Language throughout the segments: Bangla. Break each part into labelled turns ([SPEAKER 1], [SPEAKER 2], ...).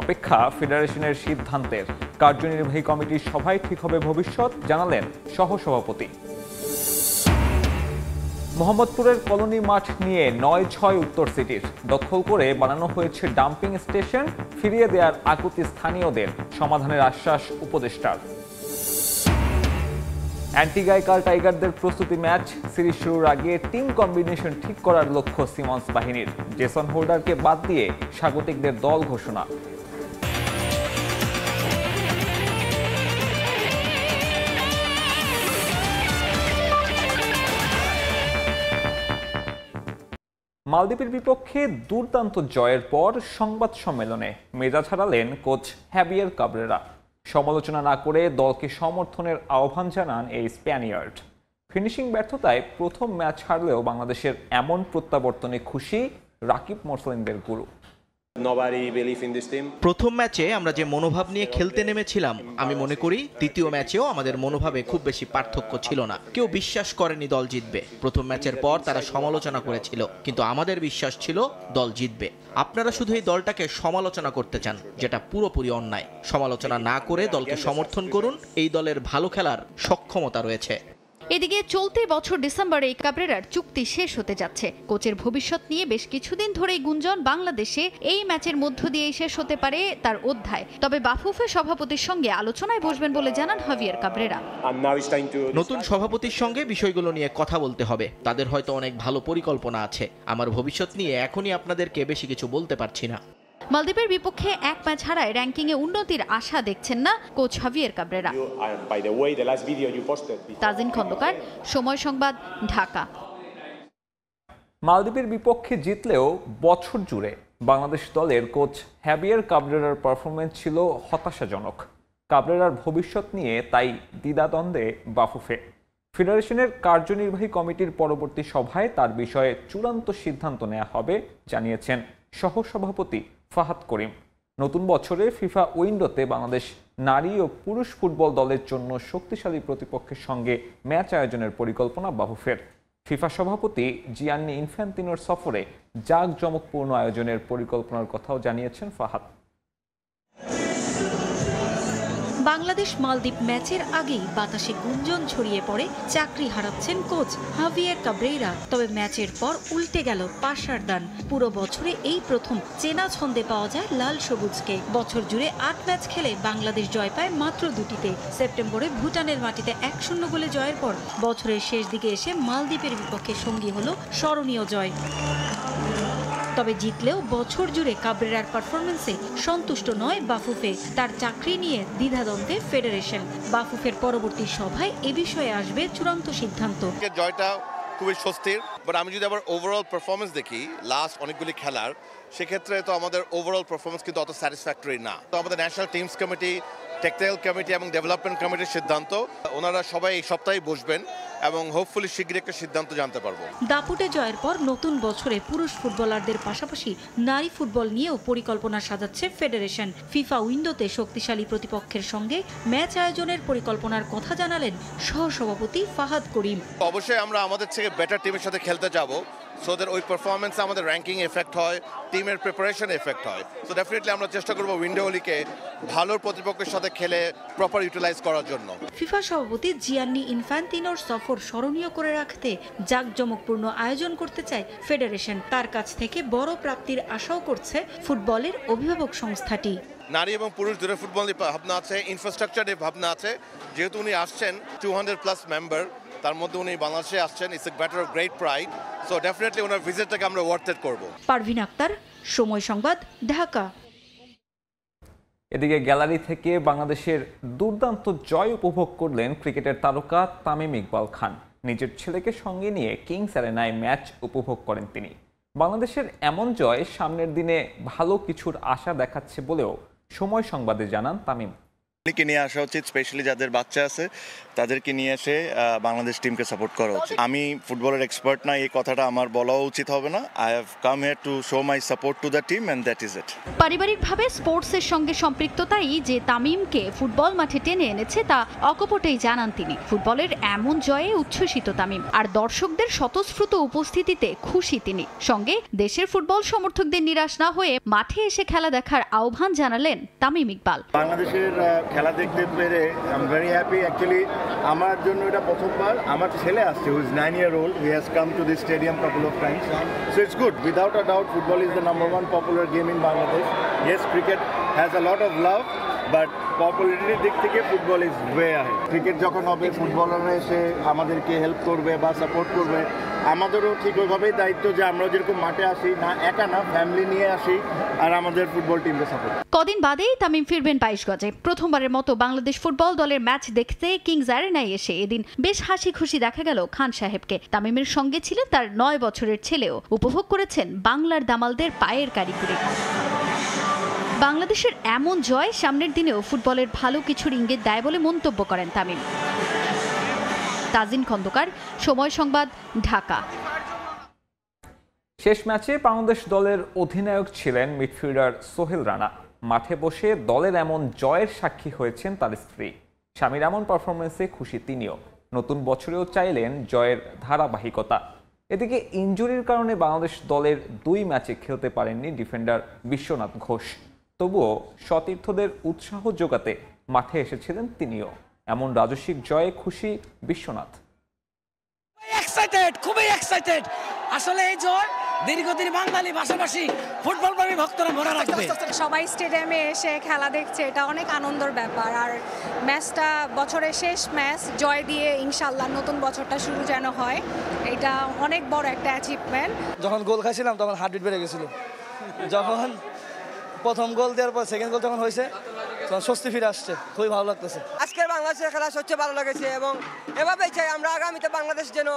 [SPEAKER 1] অপেক্ষা ফেডারেশনের সিদ্ধান্তের। কার্যনির্বাহী কমিটির সভায় ঠিক হবে ভবিষ্যৎ, জানালেন সহসভাপতি। মোহাম্মদপুরের কলোনি মাঠ নিয়ে ৯-৬ উত্তর সিটির দখল করে বানানো হয়েছে ডাম্পিং স্টেশন, ফিরিয়ে দেওয়ার আকুতি স্থানীয়দের, সমাধানের আশ্বাস উপদেষ্টার। অ্যান্টিগাইকার টাইগারদের প্রস্তুতি ম্যাচ সিরিজ শুরুর আগে টিম কম্বিনেশন ঠিক করার লক্ষ্য সিমন্স বাহিনীর। জেসন হোল্ডারকে বাদ দিয়ে স্বাগতিকদের দল ঘোষণা। মালদ্বীপের বিপক্ষে দুর্দান্ত জয়ের পর সংবাদ সম্মেলনে মেজাজ হারালেন কোচ হ্যাভিয়ের কাবরেরা। সমালোচনা না করে দলকে সমর্থনের আহ্বান জানান এই স্প্যানিয়ার্ড। ফিনিশিং ব্যর্থতায় প্রথম ম্যাচ হারলেও বাংলাদেশের এমন প্রত্যাবর্তনে খুশি রাকিব মোরসালিনদের গুরু।
[SPEAKER 2] প্রথম ম্যাচে আমরা যে মনোভাব নিয়ে খেলতে নেমেছিলাম, আমি মনে করি দ্বিতীয় ম্যাচেও আমাদের মনোভাবে খুব বেশি পার্থক্য ছিল না। কেউ বিশ্বাস করেনি দল জিতবে। প্রথম ম্যাচের পর তারা সমালোচনা করেছিল, কিন্তু আমাদের বিশ্বাস ছিল দল জিতবে। আপনারা শুধু এই দলটাকে সমালোচনা করতে চান, যেটা পুরোপুরি অন্যায়। সমালোচনা না করে দলকে সমর্থন করুন, এই দলের ভালো খেলার সক্ষমতা রয়েছে।
[SPEAKER 3] এদিকে চলতি বছর ডিসেম্বরে কাবরেরার চুক্তি শেষ হতে যাচ্ছে। কোচের ভবিষ্যৎ নিয়ে বেশ কিছুদিন ধরেই গুঞ্জন বাংলাদেশে এই ম্যাচের মধ্য দিয়েই শেষ হতে পারে তার অধ্যায়। তবে বাফুফে সভাপতির সঙ্গে আলোচনায় বসবেন বলে জানান হাভিয়ের কাবরেরা।
[SPEAKER 2] নতুন সভাপতির সঙ্গে বিষয়গুলো নিয়ে কথা বলতে হবে। তাদের হয়তো অনেক ভালো পরিকল্পনা আছে। আমার ভবিষ্যৎ নিয়ে এখনই আপনাদেরকে বেশি কিছু বলতে পারছি না।
[SPEAKER 3] মালদ্বীপের বিপক্ষে এক ম্যাচ হারায় র্যাঙ্কিংয়ে উন্নতির আশা দেখছেন না coach Javier Cabrera. Tajin Khandakar, Somoy Sangbad, Dhaka.
[SPEAKER 1] মালদ্বীপের বিপক্ষে জিতলেও বছর জুড়ে বাংলাদেশ দলের কোচ হ্যাভিয়ের কাবরেরার পারফরমেন্স ছিল হতাশাজনক। কাবরেরার ভবিষ্যৎ নিয়ে তাই দ্বিধাদ্বন্দ্বে বাফুফে। ফেডারেশনের কার্যনির্বাহী কমিটির পরবর্তী সভায় তার বিষয়ে চূড়ান্ত সিদ্ধান্ত নেওয়া হবে, জানিয়েছেন সহসভাপতি ফাহাদ করিম। নতুন বছরে ফিফা উইন্ডোতে বাংলাদেশ নারী ও পুরুষ ফুটবল দলের জন্য শক্তিশালী প্রতিপক্ষের সঙ্গে ম্যাচ আয়োজনের পরিকল্পনা বাফুফের। ফিফা সভাপতি জিয়ান্নি ইনফ্যান্তিনোর সফরে জাঁকজমকপূর্ণ আয়োজনের পরিকল্পনার কথাও জানিয়েছেন ফাহাদ।
[SPEAKER 4] বাংলাদেশ মালদ্বীপ ম্যাচের আগেই বাতাসে গুঞ্জন ছড়িয়ে পড়ে চাকরি হারাচ্ছেন কোচ হাভিয়ের কাবরেরা। তবে ম্যাচের পর উল্টে গেল পাশার দান। পুরো বছরে এই প্রথম চেনা ছন্দে পাওয়া যায় লাল সবুজকে। বছর জুড়ে ৮ ম্যাচ খেলে বাংলাদেশ জয় পায় মাত্র ২টিতে। সেপ্টেম্বরে ভুটানের মাটিতে ১-০ গোলে জয়ের পর বছরের শেষ দিকে এসে মালদ্বীপের বিপক্ষে সঙ্গী হলো স্মরণীয় জয়। তবে জিতলেও বছর জুড়ে কাবরেরার পারফরমেন্সে সন্তুষ্ট নয় বাফুফে। তার চাকরি নিয়ে দ্বিধাদ্বন্দ্বে ফেডারেশন। বাফুফের পরবর্তী সভায় এ বিষয়ে আসবে চূড়ান্ত সিদ্ধান্ত।
[SPEAKER 5] জয়টা খুবই স্বস্তির, বাট আমি যদি আবার ওভারঅল পারফরমেন্স দেখি লাস্ট অনেকগুলি খেলার, সেক্ষেত্রে তো আমাদের ওভারঅল পারফরমেন্স কিন্তু অত স্যাটিসফ্যাক্টরি না। তো আমাদের national teams committee, technical committee এবং ডেভেলপমেন্ট কমিটির সিদ্ধান্ত, ওনারা সবাই এই সপ্তাহে বসবেন এবং হোপফুলি শীঘ্রই একটা সিদ্ধান্ত জানতে পারবো।
[SPEAKER 4] দাপুটে জয়ের পর নতুন বছরে পুরুষ ফুটবলারদের পাশাপাশি নারী ফুটবল নিয়েও পরিকল্পনা সাজাচ্ছে ফেডারেশন। ফিফা উইন্ডোতে শক্তিশালী প্রতিপক্ষের সঙ্গে ম্যাচ আয়োজনের পরিকল্পনার কথা জানালেন সহসভাপতি ফাহাদ করিম।
[SPEAKER 5] অবশ্যই আমরা আমাদের থেকে বেটার টিমের সাথে খেলতে যাব, সো দ্যাট ওই পারফরমেন্সে আমাদের র্যাঙ্কিং এফেক্ট হয়, টিমের প্রিপারেশন এফেক্ট হয়। সো ডেফিনেটলি আমরা চেষ্টা করব উইন্ডো লিগে ভালো প্রতিপক্ষের সাথে খেলে প্রপার ইউটিলাইজ করার জন্য।
[SPEAKER 4] ফিফা সভাপতি জিয়ান্নি ইনফ্যান্তিনোর সফর স্মরণীয় করে রাখতে জাঁকজমকপূর্ণ আয়োজন করতে চায় ফেডারেশন। তার কাছ থেকে বড় প্রাপ্তির আশাও করছে ফুটবলের অভিভাবক সংস্থাটি।
[SPEAKER 5] নারী এবং পুরুষ দুটো ফুটবল নিয়ে ভাবনা আছে, ইনফ্রাস্ট্রাকচার নিয়ে ভাবনা আছে। যেহেতু উনি আসছেন 200+ মেম্বার, তার মধ্যে উনি বাংলাদেশে আসছেন, it's a matter of great pride. So definitely ওনার ভিজিটটাকে আমরা ওয়ার্থ করব।
[SPEAKER 4] পারভিন আক্তার, সময় সংবাদ, ঢাকা।
[SPEAKER 1] এদিকে গ্যালারি থেকে বাংলাদেশের দুর্দান্ত জয় উপভোগ করলেন ক্রিকেটের তারকা তামিম ইকবাল খান। নিজের ছেলেকে সঙ্গে নিয়ে কিংস অ্যারেনায় ম্যাচ উপভোগ করেন তিনি। বাংলাদেশের এমন জয় সামনের দিনে ভালো কিছুর আশা দেখাচ্ছে বলেও সময় সংবাদে জানান তামিম।
[SPEAKER 6] কে নিয়ে আসা উচিত, স্পেশালি যাদের বাচ্চা আছে তাদেরকে নিয়ে এসে বাংলাদেশ টিমকে সাপোর্ট করা উচিত। আমি ফুটবলের এক্সপার্ট না, এই কথাটা আমার বলাও উচিত হবে না। I have come here to show my support to the team and that is it.
[SPEAKER 3] পারিবারিকভাবে স্পোর্টসের সঙ্গে সম্পৃক্ততাই যে তামিমকে ফুটবল মাঠে টেনে এনেছে তা অকপটেই জানান তিনি। ফুটবলের এমন জয়ে উচ্ছ্বসিত তামিম, আর দর্শকদের স্বতঃস্ফূর্ত উপস্থিতিতে খুশি তিনি। সঙ্গে দেশের ফুটবল সমর্থকদের নিরাশ না হয়ে মাঠে এসে খেলা দেখার আহ্বান জানালেন তামিম ইকবাল।
[SPEAKER 7] বাংলাদেশের খেলা দেখতে পেরে I am very happy. Actually আমার জন্য এটা প্রথমবার। আমার ছেলে আসছে, who is 9 year old, he has come to this stadium couple of times, so it's good. Without a doubt football is the number 1 popular game in Bangladesh. Yes, cricket has a lot of love, but পপুলারিটির দিক থেকে football is way ahead. Cricket যখন হবে, ফুটবলাররা এসে আমাদেরকে হেল্প করবে বা সাপোর্ট করবে। আমাদেরও ঠিক ওইভাবেই দায়িত্ব যে আমরা যেরকম মাঠে আসি, না একা না, ফ্যামিলি নিয়ে আসি আর আমাদের ফুটবল টিমকে সাপোর্ট।
[SPEAKER 3] কদিন বাদেই তামিম ফিরবেন 22 গজে। প্রথমবারের মতো বাংলাদেশ ফুটবল দলের ম্যাচ দেখতে কিংস অ্যারেনায় এসে এদিন বেশ হাসি খুশি দেখা গেল খান সাহেবকে। তামিমের সঙ্গে ছিলেন তার 9 বছরের ছেলেও। উপভোগ করেছেন বাংলার দামালদের পায়ের কারিগরি। বাংলাদেশের এমন জয় সামনের দিনেও ফুটবলের ভালো কিছুর ইঙ্গিত দেয় বলে মন্তব্য করেন তামিম। তাজিন খন্দকার, সময় সংবাদ, ঢাকা।
[SPEAKER 1] শেষ ম্যাচে বাংলাদেশ দলের অধিনায়ক ছিলেন মিডফিল্ডার সোহেল রানা। মাঠে বসে দলের এমন জয়ের সাক্ষী হয়েছেন তার স্ত্রী। স্বামীর এমন পারফরমেন্সে খুশি তিনিও। নতুন বছরেও চাইলেন জয়ের ধারাবাহিকতা। এদিকে ইনজুরির কারণে বাংলাদেশ দলের 2 ম্যাচে খেলতে পারেননি ডিফেন্ডার বিশ্বনাথ ঘোষ। তবুও সতীর্থদের উৎসাহ যোগাতে মাঠে এসেছিলেন তিনিও। এমন রাজস্বিক জয়ে খুশি বিশ্বনাথ।
[SPEAKER 8] খুবই এক্সাইটেড। আসলে এই জয় দীর্ঘদিন বাঙালি ভাষাভাষী ফুটবল প্রেমী ভক্তরা মনে রাখবে।
[SPEAKER 9] সবাই স্টেডিয়ামে এসে খেলা দেখছে, এটা অনেক আনন্দের ব্যাপার। আর ম্যাচটা বছরের শেষ ম্যাচ, জয় দিয়ে ইনশাল্লাহ নতুন বছরটা শুরু যেন হয়, এটা অনেক বড় একটা অ্যাচিভমেন্ট।
[SPEAKER 8] যখন গোল খাইছিলাম তখন হার্টবিট বেড়ে গেছিল। যখন প্রথম গোল দেওয়ার পর সেকেন্ড গোল যখন হয়েছে তখন স্বস্তি ফিরে আসছে, খুবই ভালো লাগতেছে।
[SPEAKER 10] আজকের বাংলাদেশের খেলা সবচেয়ে ভালো লেগেছে এবং এভাবেই চাই আমরা আগামীতে বাংলাদেশ যেন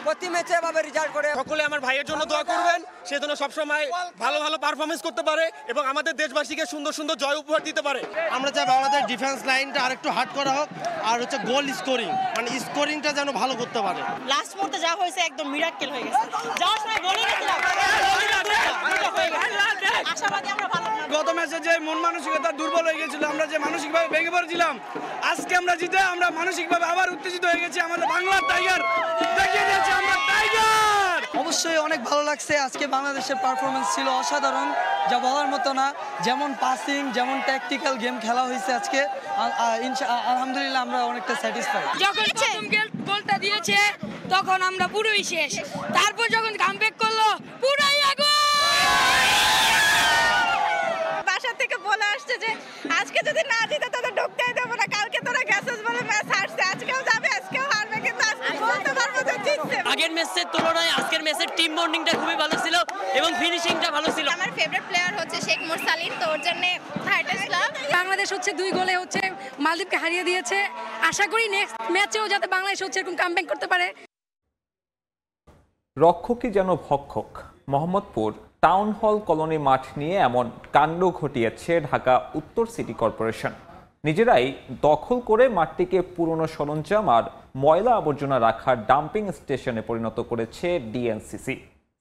[SPEAKER 10] প্রতি ম্যাচে এভাবে রেজাল্ট করে।
[SPEAKER 11] সকলে আমার ভাইয়ের জন্য দোয়া করবেন, সে যেন সবসময় ভালো ভালো পারফরমেন্স করতে পারে এবং আমাদের দেশবাসীকে সুন্দর সুন্দর জয় উপহার দিতে পারে।
[SPEAKER 8] আমরা চাই বাংলাদেশ ডিফেন্স লাইনটা আরেকটু হার্ড করা হোক, আর হচ্ছে গোল স্কোরিং, মানে স্কোরিংটা যেন ভালো করতে পারে।
[SPEAKER 12] লাস্ট মুহূর্তে যা হয়েছে একদম মিরাক্কেল হয়ে গেছে। যাওয়ার সময় গোলই দিলাম, আশাবাদী আমরা ভালো।
[SPEAKER 8] গত ম্যাচে যে মন মানসিকতা দুর্বল হয়ে গেছিল, আমরা যে মানসিকভাবে ভেঙে পড়েছিলাম, আজকে আমরা জিতে আমরা মানসিকভাবে আবার উত্তেজিত হয়ে গেছি। আমাদের বাংলার টাইগার দেখিয়ে দিয়েছে আমরা টাইগার।
[SPEAKER 10] অবশ্যই অনেক ভালো লাগছে। আজকে বাংলাদেশের পারফরমেন্স ছিল অসাধারণ, যা বলার মতো না। যেমন পাসিং, যেমন ট্যাকটিক্যাল গেম খেলা হয়েছে আজকে, আলহামদুলিল্লাহ আমরা অনেকটা স্যাটিসফাইড।
[SPEAKER 12] যখন গোলটা দিয়েছে তখন আমরা পুরোই শেষ। তারপর যখন কামব্যাক করলো পুরোই আগুন। বাসা থেকে বলে আসছে যে আজকে যদি না জিতে তাদের ঢুকতেই দেবো না। কালকে তোরা গেছিস বলে ম্যাচ হারছে, আজকেও যাবে, আজকেও হারবে, কিন্তু আজকে বলতে পারবো যে জিতছে।
[SPEAKER 13] আগের ম্যাচের তুলনায় আজকের ম্যাচের টিম বন্ডিংটা খুবই ভালো ছিল এবং ফিনিশিংটা ভালো ছিল।
[SPEAKER 12] আমার ফেভারিট প্লেয়ার হচ্ছে শেখ মুরসালিন, তো ওর জন্য হার্টেস্ট লাভ।
[SPEAKER 9] বাংলাদেশ হচ্ছে 2 গোলে হচ্ছে মালদ্বীপকে হারিয়ে দিয়েছে। আশা করি নেক্সট ম্যাচেও যাতে বাংলাদেশ হচ্ছে এরকম কামব্যাক করতে পারে।
[SPEAKER 1] রক্ষকই যেন ভক্ষক। মোহাম্মদপুর টাউন হল কলোনি মাঠ নিয়ে এমন কাণ্ড ঘটিয়েছে ঢাকা উত্তর সিটি কর্পোরেশন। নিজেরাই দখল করে মাঠটিকে পুরনো সরঞ্জাম আর ময়লা আবর্জনা রাখার ডাম্পিং স্টেশনে পরিণত করেছে ডিএনসিসি।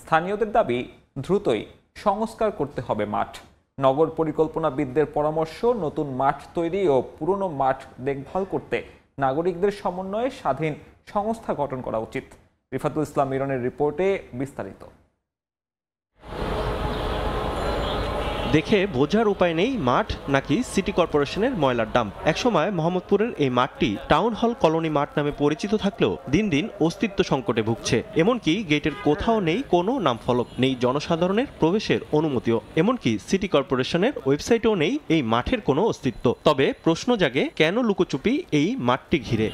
[SPEAKER 1] স্থানীয়দের দাবি দ্রুতই সংস্কার করতে হবে মাঠ। নগর পরিকল্পনাবিদদের পরামর্শ, নতুন মাঠ তৈরি ও পুরনো মাঠ দেখভাল করতে নাগরিকদের সমন্বয়ে স্বাধীন সংস্থা গঠন করা উচিত। রিফাতুল ইসলাম মিরনের রিপোর্টে বিস্তারিত।
[SPEAKER 14] দেখে বোঝার উপায় নেই মাঠ নাকি সিটি কর্পোরেশনের ময়লার ডাম্প। একসময় মোহাম্মদপুরের এই মাঠটি টাউন হল কলোনি মাঠ নামে পরিচিত থাকলেও দিন দিন অস্তিত্ব সংকটে ভুগছে। এমনকি গেটের কোথাও নেই কোনো নামফলক, নেই জনসাধারণের প্রবেশের অনুমতিও, এমনকি সিটি কর্পোরেশনের ওয়েবসাইটেও নেই এই মাঠের কোনো অস্তিত্ব। তবে প্রশ্ন জাগে, কেন লুকোচুপি এই মাঠটি ঘিরে?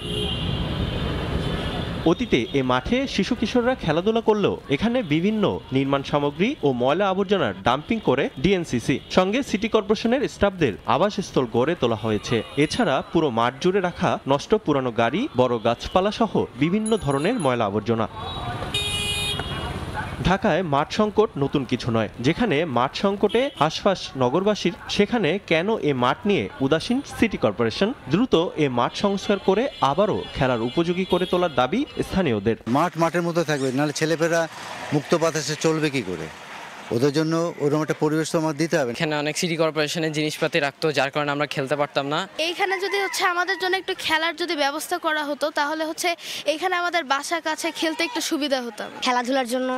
[SPEAKER 14] অতীতে এ মাঠে শিশু কিশোররা খেলাধুলা করলেও এখানে বিভিন্ন নির্মাণ সামগ্রী ও ময়লা আবর্জনার ডাম্পিং করে ডিএনসিসি। সঙ্গে সিটি কর্পোরেশনের স্টাফদের আবাসস্থল গড়ে তোলা হয়েছে। এছাড়া পুরো মাঠ জুড়ে রাখা নষ্ট পুরানো গাড়ি, বড় গাছপালা সহ বিভিন্ন ধরনের ময়লা আবর্জনা। ঢাকায় মাঠ সংকট নতুন কিছু নয়। যেখানে মাঠ সংকটে হাসফাস নগরবাসীর, সেখানে কেন এ মাঠ নিয়ে উদাসীন সিটি কর্পোরেশন? দ্রুত এ মাঠ সংস্কার করে আবারও খেলার উপযোগী করে তোলার দাবি স্থানীয়দের।
[SPEAKER 15] মাঠ মাঠের মতো থাকবে, নাহলে ছেলেপেলেরা মুক্ত বাতাসে চলবে কি করে? ওদের জন্য ওরকম একটা পরিবেশ তো আমার দিতে হবে।
[SPEAKER 13] এখানে অনেক সিটি কর্পোরেশনের জিনিসপাতি রাখতো, যার কারণে আমরা খেলতে পারতাম না।
[SPEAKER 16] এইখানে যদি আমাদের জন্য একটু খেলার যদি ব্যবস্থা করা হতো, তাহলে এইখানে আমাদের বাসার কাছে খেলতে একটু সুবিধা হতো।
[SPEAKER 17] খেলাধুলার জন্য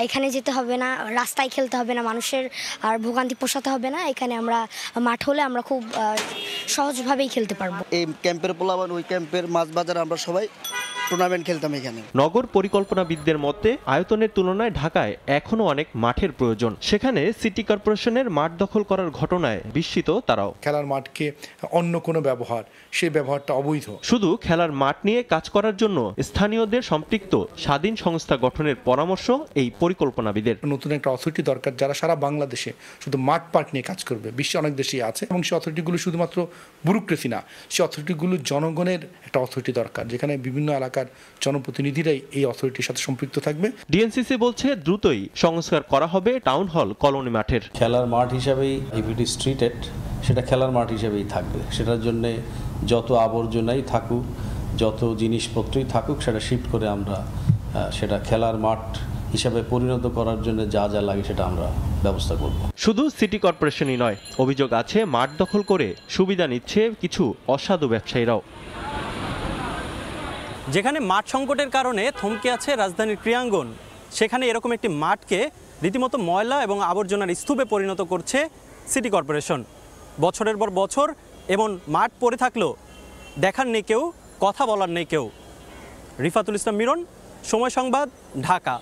[SPEAKER 17] এখানে যেতে হবে না, রাস্তায় খেলতে হবে না, মানুষের আর ভোগান্তি পোষাতে হবে না। এখানে আমরা মাঠ হলে আমরা খুব সহজভাবেই খেলতে পারবো।
[SPEAKER 18] এই ক্যাম্পের পোলাবান, ওই ক্যাম্পের মাছ বাজার আমরা সবাই টুর্নামেন্ট খেলতাম এখানে।
[SPEAKER 14] নগর পরিকল্পনাবিদদের মতে আয়তনের তুলনায় ঢাকায় এখনো অনেক মাঠের প্রয়োজন। সেখানে সিটি কর্পোরেশনের মাঠ দখল করার ঘটনায় বিস্মিত তারাও।
[SPEAKER 19] খেলার মাঠকে অন্য কোনো ব্যবহার, সেই ব্যবহারটা অবৈধ।
[SPEAKER 14] শুধু খেলার মাঠ নিয়ে কাজ করার জন্য স্থানীয়দের সম্পৃক্ত স্বাধীন সংস্থা গঠনের পরামর্শ এই পরিকল্পনাবিদের।
[SPEAKER 19] নতুন একটা অথরিটি দরকার যারা সারা বাংলাদেশে শুধু মাঠ পার্ক নিয়ে কাজ করবে। বিশ্বে অনেক দেশেই আছে এবং সেই অথরিটিগুলো শুধুমাত্র ব্যুরোক্রেসি না, সেই অথরিটিগুলো জনগণের একটা অথরিটি দরকার, যেখানে বিভিন্ন এলাকার জনপ্রতিনিধিরাই এই অথরিটির সাথে সম্পৃক্ত থাকবে।
[SPEAKER 14] ডিএনসিসি বলছে দ্রুতই সংস্কার করা হবে টাউন হল কলোনি মাঠের।
[SPEAKER 20] খেলার মাঠ হিসাবেই ইফ ইট ইজ ট্রিটেড, সেটা খেলার মাঠ হিসেবেই থাকবে। সেটার জন্য যত আবর্জনাই থাকুক, যত জিনিসপত্রই থাকুক, সেটা শিফট করে আমরা সেটা খেলার মাঠ হিসাবে পরিণত করার জন্য যা যা লাগে সেটা আমরা ব্যবস্থা করব।
[SPEAKER 14] শুধু সিটি কর্পোরেশনই নয়, অভিযোগ আছে মাঠ দখল করে সুবিধা নিচ্ছে কিছু অসাধু ব্যবসায়ীরাও।
[SPEAKER 21] যেখানে মাঠ সংকটের কারণে থমকে আছে রাজধানীর ক্রীড়াঙ্গন, সেখানে এরকম একটি মাঠকে রীতিমতো ময়লা এবং আবর্জনার স্তূপে পরিণত করছে সিটি কর্পোরেশন। বছরের পর বছর এমন মাঠ পড়ে থাকলেও দেখার নেই কেউ, কথা বলার নেই কেউ। রিফাতুল ইসলাম মিরন, সময় সংবাদ, ঢাকা।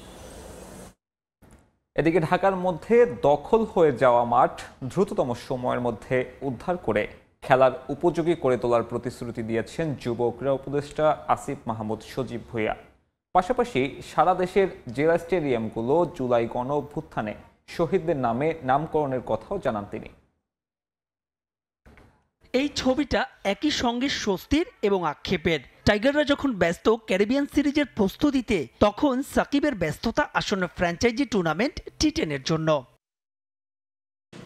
[SPEAKER 1] এদিকে ঢাকার মধ্যে দখল হয়ে যাওয়া মাঠ দ্রুততম সময়ের মধ্যে উদ্ধার করে খেলার উপযোগী করে তোলার প্রতিশ্রুতি দিয়েছেন যুব ক্রীড়া উপদেষ্টা আসিফ মাহমুদ সজীব ভূঁইয়া। পাশাপাশি সারা দেশের জেলা স্টেডিয়ামগুলো জুলাই গণ অভ্যুত্থানে শহীদদের নামে নামকরণের কথাও জানান তিনি।
[SPEAKER 22] এই ছবিটা একই সঙ্গে স্বস্তির এবং আক্ষেপের। টাইগাররা যখন ব্যস্ত ক্যারিবিয়ান সিরিজের প্রস্তুতিতে, তখন সাকিবের ব্যস্ততা আসন্ন ফ্র্যাঞ্চাইজি টুর্নামেন্ট টি10-এর জন্য।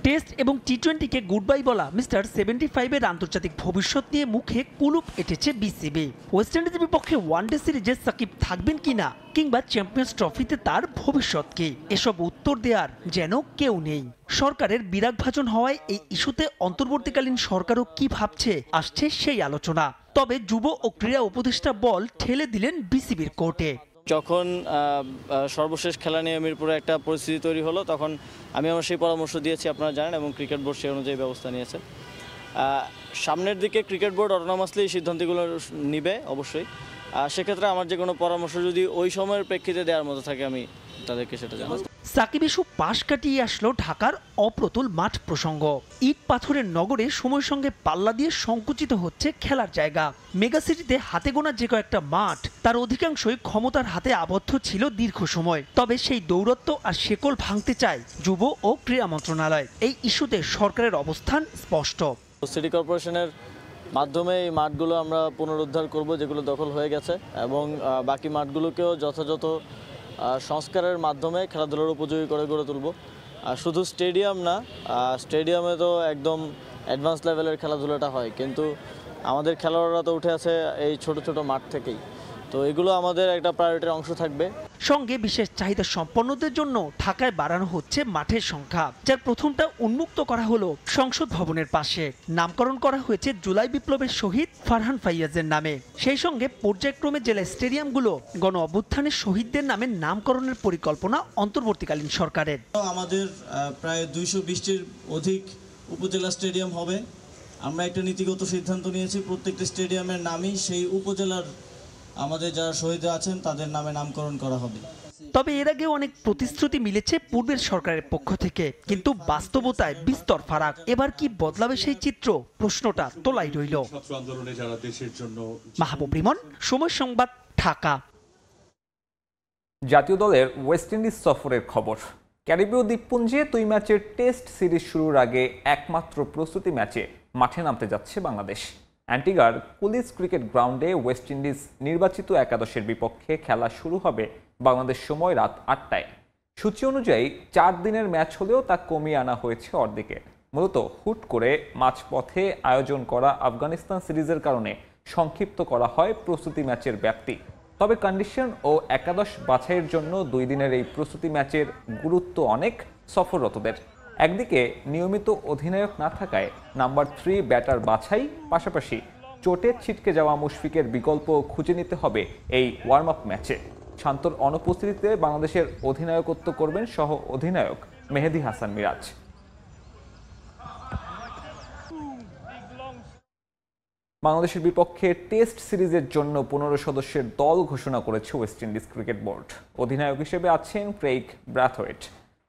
[SPEAKER 22] টেস্ট এবং টি20-কে গুড বাই বলা মিস্টার 75-এর আন্তর্জাতিক ভবিষ্যৎ নিয়ে মুখে কুলুপ এঁটেছে বিসিবি। ওয়েস্ট ইন্ডিজের বিপক্ষে ওয়ানডে সিরিজে সাকিব থাকবেন কিনা, কিংবা চ্যাম্পিয়ন্স ট্রফিতে তার ভবিষ্যৎ কি, এসব উত্তর দেওয়ার যেন কেউ নেই। সরকারের বিরাগভাজন হওয়ায় এই ইস্যুতে অন্তর্বর্তীকালীন সরকারও কি ভাবছে আসছে সেই আলোচনা। তবে যুব ও ক্রীড়া উপদেষ্টা বল ঠেলে দিলেন বিসিবির কোর্টে।
[SPEAKER 23] যখন সর্বশেষ খেলা নিয়ে মিরপুরে একটা পরিস্থিতি তৈরি হলো, তখন আমি আমার সেই পরামর্শ দিয়েছি, আপনারা জানেন, এবং ক্রিকেট বোর্ড সেই অনুযায়ী ব্যবস্থা নিয়েছে। সামনের দিকে ক্রিকেট বোর্ড অটোনমাসলি এই সিদ্ধান্তগুলো নিবে অবশ্যই। সেক্ষেত্রে আমার যে কোনো পরামর্শ যদি ওই সময়ের প্রেক্ষিতে দেওয়ার মতো থাকে, আমি তাদেরকে সেটা জানাবো।
[SPEAKER 22] সাকিব ইস্যু পাশ কাটিয়ে আসলো ঢাকার অপ্রতুল মাঠ প্রসঙ্গ। ইট পাথরের নগরে সময়ের সঙ্গে পাল্লা দিয়ে সংকুচিত হচ্ছে খেলার জায়গা। মেগাসিটিতে হাতে গোনা যে কয়েকটা মাঠ, তার অধিকাংশই ক্ষমতার হাতে আবদ্ধ ছিল দীর্ঘ সময়। তবে সেই দৌরত্ব আর শেকল ভাঙতে চায় যুব ও ক্রীড়া মন্ত্রণালয়। এই ইস্যুতে সরকারের অবস্থান স্পষ্ট।
[SPEAKER 23] সিটি কর্পোরেশনের মাধ্যমে এই মাঠগুলো আমরা পুনরুদ্ধার করব যেগুলো দখল হয়ে গেছে, এবং বাকি মাঠগুলোকেও যথাযথ সংস্কারের মাধ্যমে খেলাধুলার উপযোগী করে গড়ে তুলব। শুধু স্টেডিয়াম না, স্টেডিয়ামে তো একদম অ্যাডভান্স লেভেলের খেলাধুলাটা হয়, কিন্তু আমাদের খেলোয়াড়রা তো উঠে আছে এই ছোট ছোট মাঠ থেকেই। তো এগুলো আমাদের একটা প্রায়োরিটির অংশ থাকবে।
[SPEAKER 22] সঙ্গে বিশেষ চাহিদা সম্পন্নদের জন্য ঢাকায় বাড়ানো হচ্ছে মাঠের সংখ্যা, যার প্রথমটা উন্মুক্ত করা হলো সংসদ ভবনের পাশে। নামকরণ করা হয়েছে জুলাই বিপ্লবের শহীদ ফারহান ফাইয়াজের নামে। সেই সঙ্গে পর্যায়ক্রমে জেলা স্টেডিয়ামগুলো গণ অভ্যুত্থানের শহীদদের নামে নামকরণের পরিকল্পনা অন্তর্বর্তীকালীন সরকারের।
[SPEAKER 24] আমাদের প্রায় 220টির অধিক উপজেলা স্টেডিয়াম হবে। আমরা একটা নীতিগত সিদ্ধান্ত নিয়েছি, প্রত্যেকটি স্টেডিয়ামের নামই সেই উপজেলার আমাদের যারা শহীদ আছেন তাদের নামে নামকরণ করা হবে।
[SPEAKER 22] তবে এর আগেও অনেক প্রতিশ্রুতি মিলেছে পূর্বের সরকারের পক্ষ থেকে, কিন্তু বাস্তবতায় বিস্তর ফারাক। এবার কি বদলাবে সেই চিত্র? প্রশ্নটা তোলাই রইল। মাহবুব রিমন, সময় সংবাদ, ঢাকা।
[SPEAKER 1] জাতীয় দলের ওয়েস্ট ইন্ডিজ সফরের খবর। ক্যারিবীয় দ্বীপপুঞ্জে 2 ম্যাচের টেস্ট সিরিজ শুরুর আগে একমাত্র প্রস্তুতি ম্যাচে মাঠে নামতে যাচ্ছে বাংলাদেশ। অ্যান্টিগার পুলিশ ক্রিকেট গ্রাউন্ডে ওয়েস্ট ইন্ডিজ নির্বাচিত একাদশের বিপক্ষে খেলা শুরু হবে বাংলাদেশ সময় রাত 8টায়। সূচি অনুযায়ী 4 দিনের ম্যাচ হলেও তা কমিয়ে আনা হয়েছে অর্ধেকে। মূলত হুট করে মাঝপথে আয়োজন করা আফগানিস্তান সিরিজের কারণে সংক্ষিপ্ত করা হয় প্রস্তুতি ম্যাচের ব্যাপ্তি। তবে কন্ডিশন ও একাদশ বাছাইয়ের জন্য 2 দিনের এই প্রস্তুতি ম্যাচের গুরুত্ব অনেক সফররতদের। একদিকে নিয়মিত অধিনায়ক না থাকায় নাম্বার 3 ব্যাটার বাছাই, পাশাপাশি চোটে ছিটকে যাওয়া মুশফিকের বিকল্প খুঁজে নিতে হবে এই ওয়ার্ম আপ ম্যাচে। শান্তর অনুপস্থিতিতে বাংলাদেশের অধিনায়কত্ব করবেন সহ অধিনায়ক মেহেদী হাসান মিরাজ। বাংলাদেশের বিপক্ষে টেস্ট সিরিজের জন্য 15 সদস্যের দল ঘোষণা করেছে ওয়েস্ট ইন্ডিজ ক্রিকেট বোর্ড। অধিনায়ক হিসেবে আছেন ক্রেইগ ব্রাথওয়েট।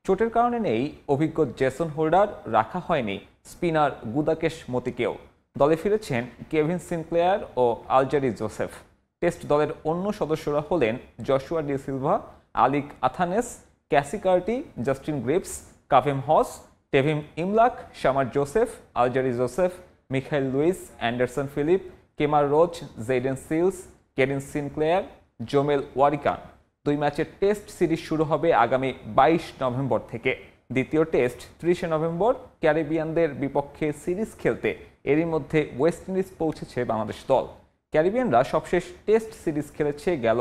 [SPEAKER 1] চোটের কারণে নেই অভিজ্ঞ জেসন হোল্ডার, রাখা হয়নি স্পিনার গুদাকেশ মতিকেও। দলে ফিরেছেন কেভিন সিনক্লেয়ার ও আলজারি জোসেফ। টেস্ট দলের অন্য সদস্যরা হলেন Joshua Da Silva, Alick Athanaze, Kacy Carty, Justin Greaves, Kavem Hodge, Tevin Imlach, Shamar Joseph, Alzarri Joseph, Mikyle Louis, Anderson Phillip, Kemar Roach, Jayden Seales, Kevin Sinclair, Jomel Warrican. 2 ম্যাচের টেস্ট সিরিজ শুরু হবে আগামী 22 নভেম্বর থেকে। দ্বিতীয় টেস্ট 30 নভেম্বর। ক্যারিবিয়ানদের বিপক্ষে সিরিজ খেলতে এরই মধ্যে ওয়েস্ট ইন্ডিজ পৌঁছেছে বাংলাদেশ দল। ক্যারিবিয়ানরা সবশেষ টেস্ট সিরিজ খেলেছে গেল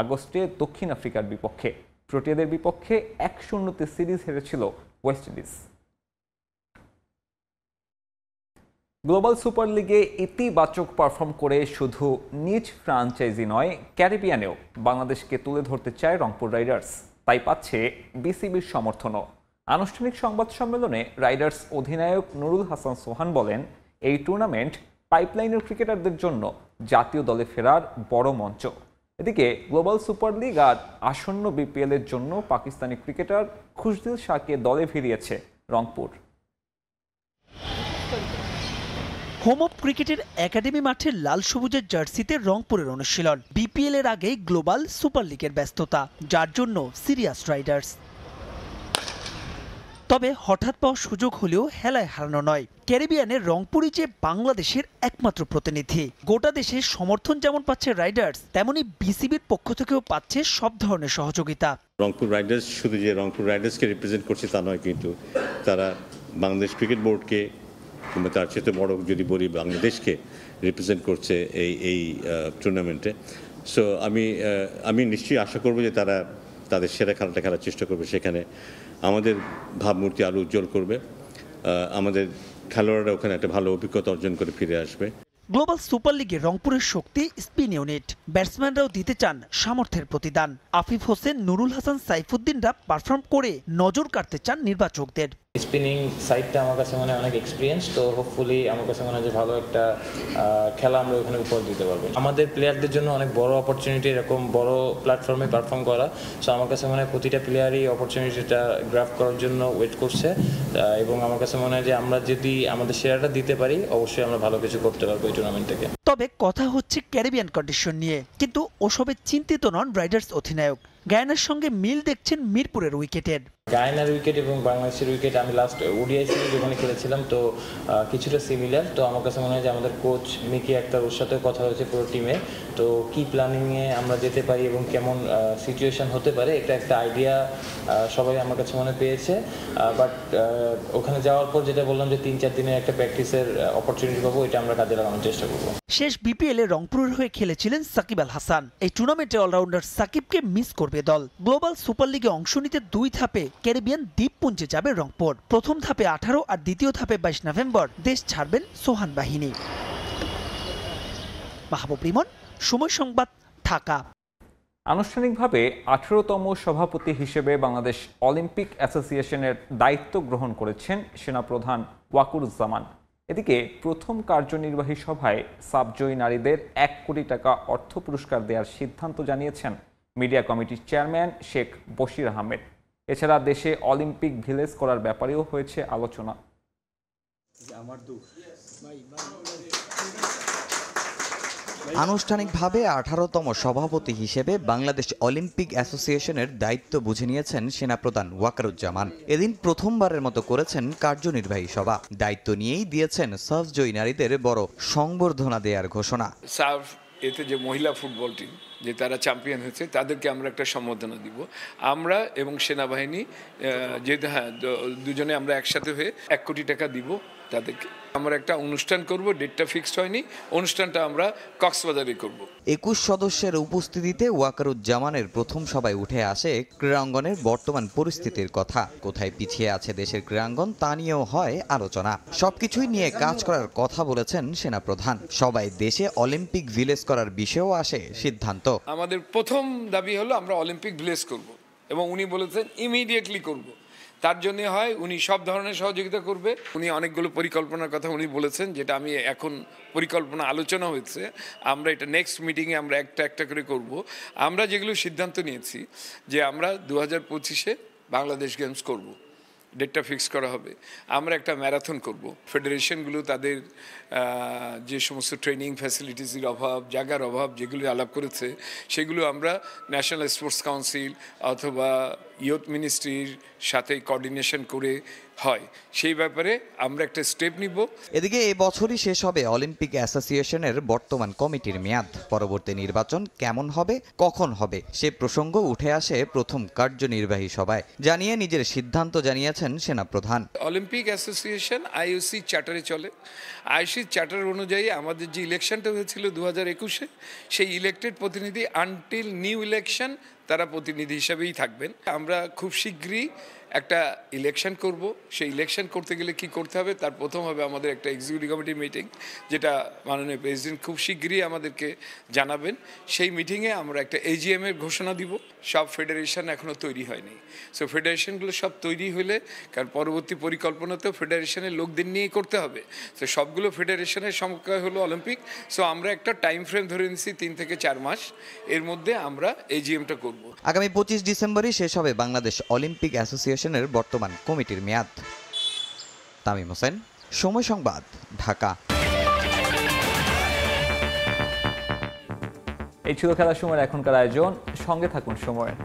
[SPEAKER 1] আগস্টে দক্ষিণ আফ্রিকার বিপক্ষে। প্রোটিয়াদের বিপক্ষে 1-0 সিরিজ হেরেছিল ওয়েস্ট ইন্ডিজ। গ্লোবাল সুপার লিগে ইতিবাচক পারফর্ম করে শুধু নিজ ফ্রাঞ্চাইজি নয়, ক্যারিবিয়ানেও বাংলাদেশকে তুলে ধরতে চায় রংপুর রাইডার্স। তাই পাচ্ছে বিসিবির সমর্থনও। আনুষ্ঠানিক সংবাদ সম্মেলনে রাইডার্স অধিনায়ক নুরুল হাসান সোহান বলেন, এই টুর্নামেন্ট পাইপলাইনের ক্রিকেটারদের জন্য জাতীয় দলে ফেরার বড় মঞ্চ। এদিকে গ্লোবাল সুপার লিগ আর আসন্ন বিপিএল এর জন্য পাকিস্তানি ক্রিকেটার খুশদিল শাহকে দলে ফিরিয়েছে রংপুর।
[SPEAKER 22] হোম অফ ক্রিকেটের একাডেমি মাঠের লাল সবুজের জার্সিতে রংপুরের অনুশীলন। বিপিএল এর আগেই গ্লোবাল সুপার লিগের ব্যস্ততা, যার জন্য সিরিয়াস রাইডার্স। তবে হঠাৎ পাওয়া সুযোগ হলেও হেলায় হারানো নয়। ক্যারিবিয়ানের রংপুরই যে বাংলাদেশের একমাত্র প্রতিনিধি। গোটা দেশে সমর্থন যেমন পাচ্ছে রাইডার্স, তেমনি বিসিবির পক্ষ থেকেও পাচ্ছে সব ধরনের সহযোগিতা।
[SPEAKER 2] রংপুর রাইডার্স শুধু যে রংপুর রাইডার্সকে রিপ্রেজেন্ট করছে তা নয়, কিন্তু তারা বাংলাদেশ ক্রিকেট বোর্ডকে কিংবা তার চেয়ে বড় যদি বলি বাংলাদেশকে রিপ্রেজেন্ট করছে এই টুর্নামেন্টে। সো আমি নিশ্চয়ই আশা করব যে তারা তাদের সেরা খেলাটা খেলার চেষ্টা করবে, সেখানে আমাদের ভাবমূর্তি আরও উজ্জ্বল করবে, আমাদের খেলোয়াড়রা ওখানে একটা ভালো অভিজ্ঞতা অর্জন করে ফিরে আসবে।
[SPEAKER 22] গ্লোবাল সুপার লিগে রংপুরের শক্তি স্পিন ইউনিট। ব্যাটসম্যানরাও দিতে চান সামর্থ্যের প্রতিদান। আফিফ হোসেন, নুরুল হাসান, সাইফুদ্দিনরা পারফর্ম করে নজর কাটতে চান নির্বাচকদের।
[SPEAKER 4] স্পিনিং সাইডটা আমার কাছে মনে হয় অনেক এক্সপিরিয়েন্স, তো হোপফুলি আমার কাছে মনে হয় যে ভালো একটা খেলা আমরা ওখানে উপহার দিতে পারবো। আমাদের প্লেয়ারদের জন্য অনেক বড় অপরচুনিটি এরকম বড় প্ল্যাটফর্মে পারফর্ম করা। সো আমার কাছে মনে হয় প্রতিটা প্লেয়ারই অপরচুনিটিটা গ্রাফ করার জন্য ওয়েট করছে, এবং আমার কাছে মনে হয় যে আমরা যদি আমাদের সেরাটা দিতে পারি অবশ্যই আমরা ভালো কিছু করতে পারবো এই টুর্নামেন্ট থেকে।
[SPEAKER 22] তবে কথা হচ্ছে ক্যারিবিয়ান কন্ডিশন নিয়ে, কিন্তু ওসবে চিন্তিত নন রাইডার্স অধিনায়ক। গায়ানার সঙ্গে মিল দেখছেন মিরপুরের উইকেটের।
[SPEAKER 4] গায়ানার উইকেট এবং বাংলাদেশের উইকেট আমি লাস্ট ওডিআই সিরিজ যেখানে খেলেছিলাম, তো কিছুটা সিমিলার। তো আমার কাছে মনে হয় যে আমাদের কোচ মিকি আক্তার, ওর সাথে কথা হয়েছে পুরো টিমে, তো কি প্ল্যানিংয়ে আমরা যেতে পারি এবং কেমন সিচুয়েশন হতে পারে এটা একটা আইডিয়া সবাই আমার কাছে মনে পেয়েছে। বাট ওখানে যাওয়ার পর যেটা বললাম যে 3-4 দিনের একটা প্র্যাকটিসের অপরচুনিটি পাবো, এটা আমরা কাজে লাগানোর চেষ্টা করবো।
[SPEAKER 22] শেষ বিপিএল এ রংপুরের হয়ে খেলেছিলেন সাকিব আল হাসান। এই টুর্নামেন্টে অলরাউন্ডার সাকিবকে মিস করবে দল। গ্লোবাল সুপার লিগে অংশ নিতে 2 ধাপে ক্যারিবিয়ান দ্বীপপুঞ্জে যাবে রংপুর। প্রথম ধাপে 18 আর দ্বিতীয় ধাপে 22 নভেম্বর দেশ ছাড়বেন সোহান বাহিনী। মাহবুব রিমন, সময় সংবাদ, ঢাকা।
[SPEAKER 1] আনুষ্ঠানিকভাবে 18তম সভাপতি হিসেবে বাংলাদেশ অলিম্পিক অ্যাসোসিয়েশনের দায়িত্ব গ্রহণ করেছেন সেনাপ্রধান ওয়াকুরুজ্জামান। এদিকে প্রথম কার্যনির্বাহী সভায় সাবজয়ী নারীদের 1 কোটি টাকা অর্থ পুরস্কার দেওয়ার সিদ্ধান্ত জানিয়েছেন মিডিয়া কমিটির চেয়ারম্যান শেখ বশির আহমেদ। এছাড়া দেশে অলিম্পিক ভিলেজ করার ব্যাপারেও হয়েছে আলোচনা।
[SPEAKER 5] আনুষ্ঠানিকভাবে 18তম সভাপতি হিসেবে বাংলাদেশ অলিম্পিক অ্যাসোসিয়েশনের দায়িত্ব বুঝে নিয়েছেন সেনাপ্রধান ওয়াকারুজ্জামান। এদিন প্রথমবারের মতো করেছেন কার্যনির্বাহী সভা। দায়িত্ব নিয়েই দিয়েছেন সার্ভ জয়ী নারীদের বড় সংবর্ধনা দেওয়ার ঘোষণা।
[SPEAKER 6] সার্ভ এতে যে মহিলা ফুটবল টিম
[SPEAKER 3] যে তারা চ্যাম্পিয়ন হয়েছে, তাদেরকে আমরা একটা সম্বর্ধনা দিব। আমরা এবং সেনাবাহিনী যেহেতু দুজনে আমরা একসাথে হয়ে 1 কোটি টাকা দিব তাদেরকে। আমরা একটা অনুষ্ঠান করব, ডেটটা ফিক্সড হয়নি, অনুষ্ঠানটা আমরা কক্সবাজারে করব।
[SPEAKER 5] 21 সদস্যের উপস্থিতিতে ওয়াকারুজ্জামানের প্রথম সভায় উঠে আসে ক্রীড়াঙ্গনের বর্তমান পরিস্থিতির কথা। কোথায় পিছিয়ে আছে দেশের ক্রীড়াঙ্গন তা নিয়েও হয় আলোচনা। সবকিছুই নিয়ে কাজ করার কথা বলেছেন সেনাপ্রধান। সবাই দেশে অলিম্পিক ভিলেজ করার বিষয়েও আসে সিদ্ধান্ত।
[SPEAKER 3] আমাদের প্রথম দাবি হলো আমরা অলিম্পিক ভিলেজ করব, এবং উনি বলেছেন ইমিডিয়েটলি করব। তার জন্য হয় উনি সব ধরনের সহযোগিতা করবে। উনি অনেকগুলো পরিকল্পনার কথা উনি বলেছেন, যেটা আমি এখন পরিকল্পনা আলোচনা হয়েছে, আমরা এটা নেক্সট মিটিংয়ে আমরা একটা একটা করে করব। আমরা যেগুলো সিদ্ধান্ত নিয়েছি যে আমরা 2025-এ বাংলাদেশ গেমস করব, ডেটটা ফিক্স করা হবে। আমরা একটা ম্যারাথন করব। ফেডারেশনগুলো তাদের যে সমস্ত ট্রেনিং ফ্যাসিলিটিসের অভাব, জায়গার অভাব যেগুলো আলাপ করেছে, সেগুলো আমরা ন্যাশনাল স্পোর্টস কাউন্সিল অথবা ইয়ুথ মিনিস্ট্রির সাথে কোঅর্ডিনেশন করে হয়, সেই ব্যাপারে আমরা একটা স্টেপ নিব।
[SPEAKER 5] এদিকে এই বছরই শেষ হবে অলিম্পিক অ্যাসোসিয়েশনের বর্তমান কমিটির মেয়াদ। পরবর্তী নির্বাচন কেমন হবে, কখন হবে, সে প্রসঙ্গ উঠে আসে প্রথম কার্যনির্বাহী সভায়। জানিয়ে নিজের সিদ্ধান্ত জানিয়েছেন সেনাপ্রধান।
[SPEAKER 3] অলিম্পিক অ্যাসোসিয়েশন আইওসি চার্টারে চলে। আইওসি চার্টার অনুযায়ী আমাদের যে ইলেকশনটা হয়েছিল 2021-এ, সেই ইলেক্টেড প্রতিনিধি আনটিল নিউ ইলেকশন তারা প্রতিনিধি হিসাবেই থাকবেন। আমরা খুব শীঘ্রই একটা ইলেকশন করব। সেই ইলেকশন করতে গেলে কি করতে হবে, তার প্রথম হবে আমাদের একটা এক্সিকিউটিভ কমিটি মিটিং, যেটা মাননীয় প্রেসিডেন্ট খুব শীঘ্রই আমাদেরকে জানাবেন। সেই মিটিংয়ে আমরা একটা AGM এর ঘোষণা দিব। সব ফেডারেশন এখনও তৈরি হয়নি। সো ফেডারেশনগুলো সব তৈরি হলে, কারণ পরবর্তী পরিকল্পনাতেও ফেডারেশনের লোকদের নিয়েই করতে হবে, তো সবগুলো ফেডারেশনের সময় হলো অলিম্পিক। সো আমরা একটা টাইম ফ্রেম ধরে নিচ্ছি 3 থেকে 4 মাস, এর মধ্যে আমরা AGM-টা করব।
[SPEAKER 5] আগামী 25 ডিসেম্বরই শেষ হবে বাংলাদেশ অলিম্পিক অ্যাসোসিয়েশনের বর্তমান কমিটির মেয়াদ। তামিম হোসেন, সময় সংবাদ, ঢাকা।
[SPEAKER 1] এই ছিল খেলার সময়ের এখনকার আয়োজন। সঙ্গে থাকুন সময়ের।